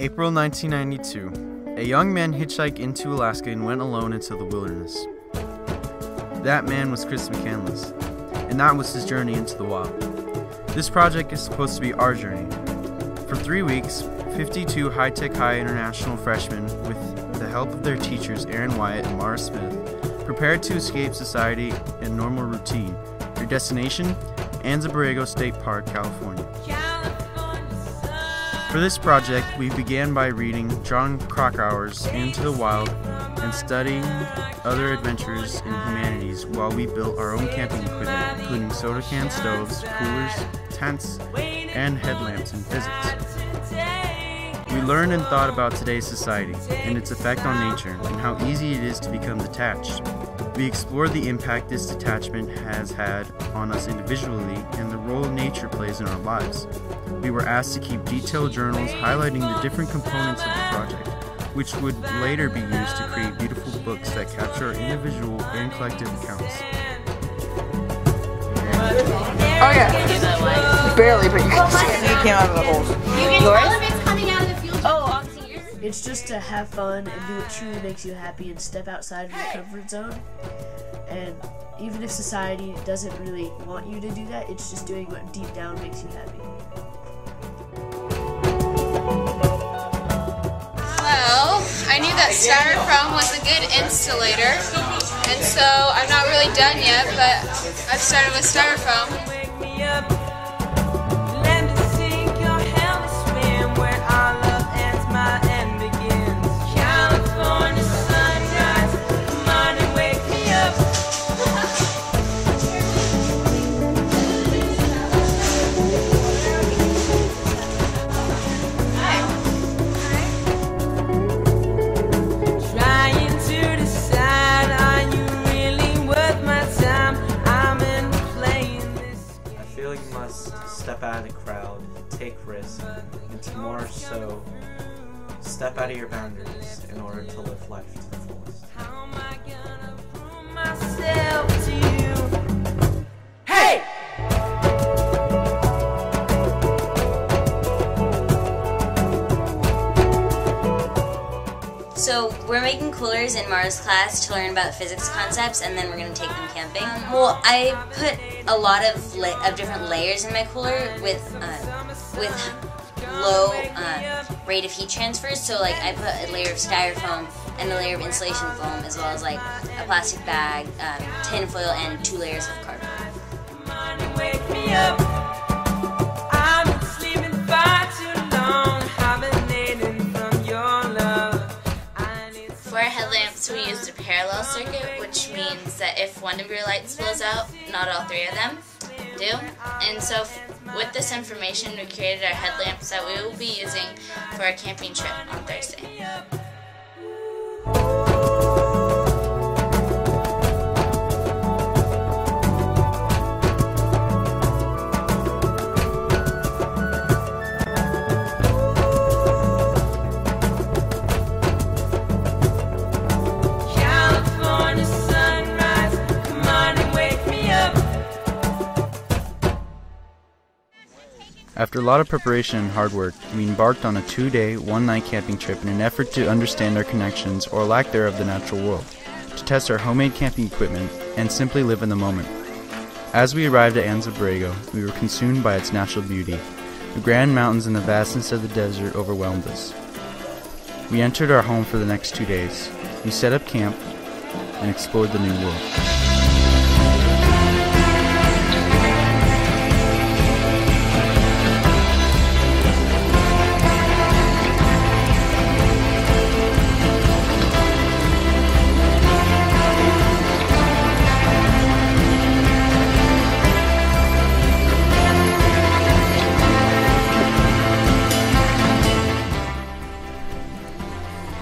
April 1992. A young man hitchhiked into Alaska and went alone into the wilderness. That man was Chris McCandless, and that was his journey into the wild. This project is supposed to be our journey. For 3 weeks, 52 High-Tech High International freshmen, with the help of their teachers Aaron Wyatt and Mara Smith, prepared to escape society and normal routine. Their destination? Anza Borrego State Park, California. For this project, we began by reading Jon Krakauer's Into the Wild and studying other adventures in humanities while we built our own camping equipment, including soda can stoves, coolers, tents, and headlamps in physics. We learned and thought about today's society and its effect on nature and how easy it is to become detached. We explored the impact this detachment has had on us individually and the role nature plays in our lives. We were asked to keep detailed journals highlighting the different components of the project, which would later be used to create beautiful books that capture our individual and collective accounts. Oh yeah, barely, but you can see it. It came out of the holes. You can tell if it's coming out of the fuel. Oh, obviously yours. It's just to have fun and do what truly makes you happy and step outside of your comfort zone. And even if society doesn't really want you to do that, it's just doing what deep down makes you happy. Well, I knew that styrofoam was a good insulator, and so I'm not really done yet, but I've started with styrofoam. Step out of the crowd, take risks, and to more so, step out of your boundaries in order to live life to the fullest. How am I gonna prove myself to you? Hey! So we're making coolers in Mara's class to learn about physics concepts, and then we're going to take them camping. Well, I put a lot of different layers in my cooler with low rate of heat transfers. So like I put a layer of styrofoam and a layer of insulation foam, as well as like a plastic bag, tin foil, and 2 layers of cardboard. Headlamps, we used a parallel circuit, which means that if one of your lights blows out, not all 3 of them do. And so with this information, we created our headlamps that we will be using for our camping trip on Thursday. After a lot of preparation and hard work, we embarked on a 2-day, 1-night camping trip in an effort to understand our connections, or lack thereof, the natural world, to test our homemade camping equipment, and simply live in the moment. As we arrived at Anza Borrego, we were consumed by its natural beauty. The grand mountains and the vastness of the desert overwhelmed us. We entered our home for the next 2 days. We set up camp and explored the new world.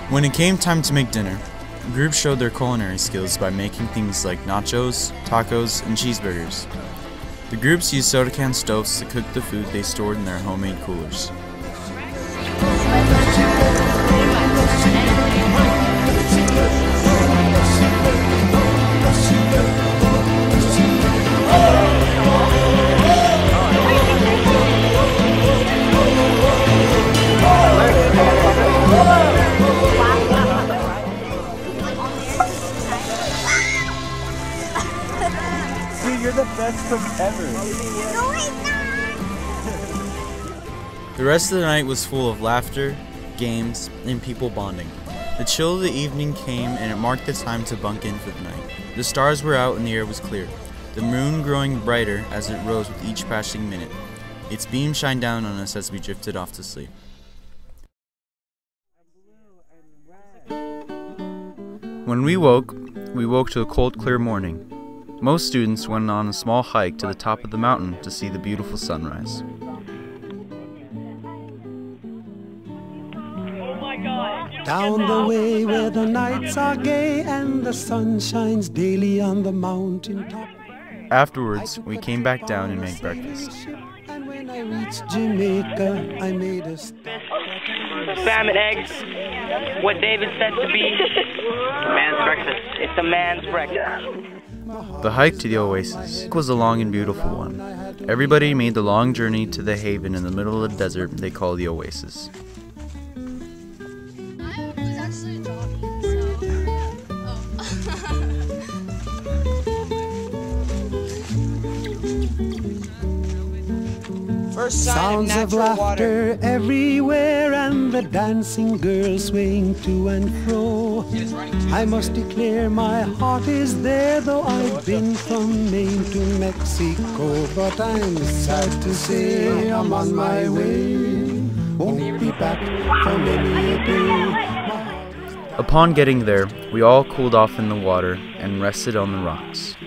When it came time to make dinner, the group showed their culinary skills by making things like nachos, tacos, and cheeseburgers. The groups used soda can stoves to cook the food they stored in their homemade coolers. best cook ever. No, it's not. The rest of the night was full of laughter, games, and people bonding. The chill of the evening came and it marked the time to bunk in for the night. The stars were out and the air was clear, the moon growing brighter as it rose with each passing minute. Its beams shined down on us as we drifted off to sleep. When we woke to a cold, clear morning. Most students went on a small hike to the top of the mountain to see the beautiful sunrise. Down the way where the nights are gay and the sun shines daily on the mountain top. Afterwards, we came back down and made breakfast. And when I reached Jamaica, I made a spam and eggs. What David said to be man's breakfast. It's a man's breakfast. The hike to the oasis was a long and beautiful one. Everybody made the long journey to the haven in the middle of the desert they call the oasis. Sounds of laughter everywhere and the dancing girls swaying to and fro. I must declare my heart is there, though I've been from Maine to Mexico. But I'm sad to say I'm on my way. Won't be back for many a day. Upon getting there, we all cooled off in the water and rested on the rocks.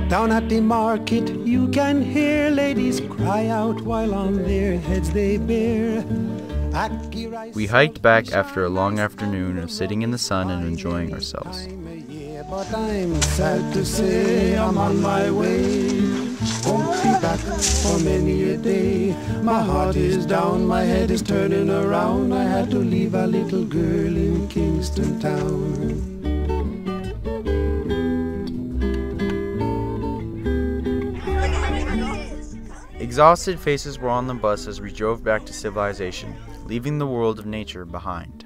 Down at the market you can hear ladies cry out while on their heads they bear. We hiked back after a long afternoon of sitting in the sun and enjoying ourselves. But I'm sad to say I'm on my way. Won't be back for many a day. My heart is down, my head is turning around. I had to leave a little girl in Kingston town. Exhausted faces were on the bus as we drove back to civilization, leaving the world of nature behind.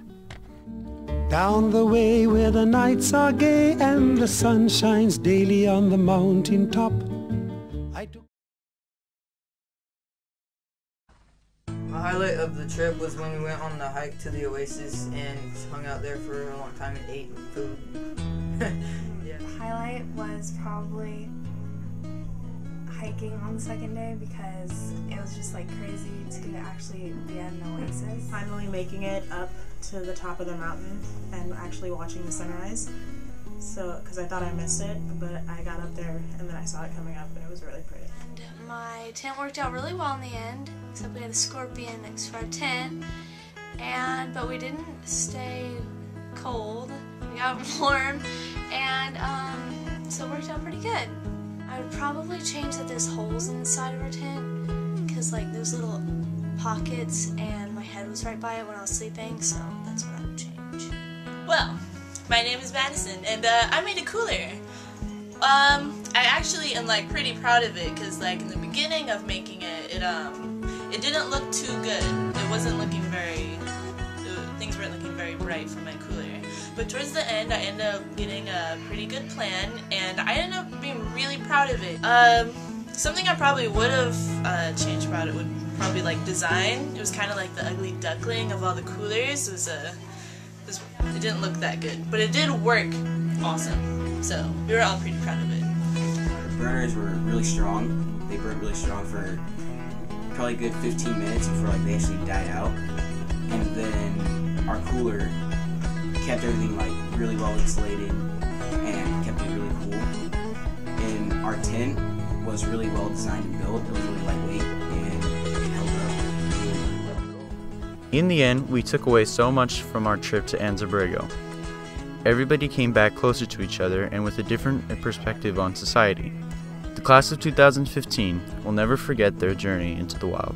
Down the way where the nights are gay and the sun shines daily on the mountain top. My highlight of the trip was when we went on the hike to the oasis and hung out there for a long time and ate food. Yeah. The highlight was probably hiking on the second day because it was just like crazy to actually be at an oasis. Finally making it up to the top of the mountain and actually watching the sunrise. So, because I thought I missed it, but I got up there and then I saw it coming up and it was really pretty. My tent worked out really well in the end, except we had the scorpion next to our tent, but we didn't stay cold. We got warm, and so it worked out pretty good. I would probably change that there's holes in the side of our tent, because like there's little pockets and my head was right by it when I was sleeping, so that's what I would change. Well, my name is Madison and I made a cooler. I actually am like pretty proud of it because like in the beginning of making it, it didn't look too good. It wasn't looking things weren't looking very bright for my cooler. But towards the end, I ended up getting a pretty good plan, and I ended up being really proud of it. Something I probably would have changed about it would probably be like design. It was kind of like the ugly duckling of all the coolers. It didn't look that good, but it did work awesome. So we were all pretty proud of it. The burners were really strong. They burned really strong for probably a good 15 minutes before like they actually died out. And then our cooler kept everything like really well insulated and kept it really cool. And our tent was really well designed and built. It was really lightweight and it held up. In the end, we took away so much from our trip to Anza-Borrego. Everybody came back closer to each other and with a different perspective on society. The class of 2015 will never forget their journey into the wild.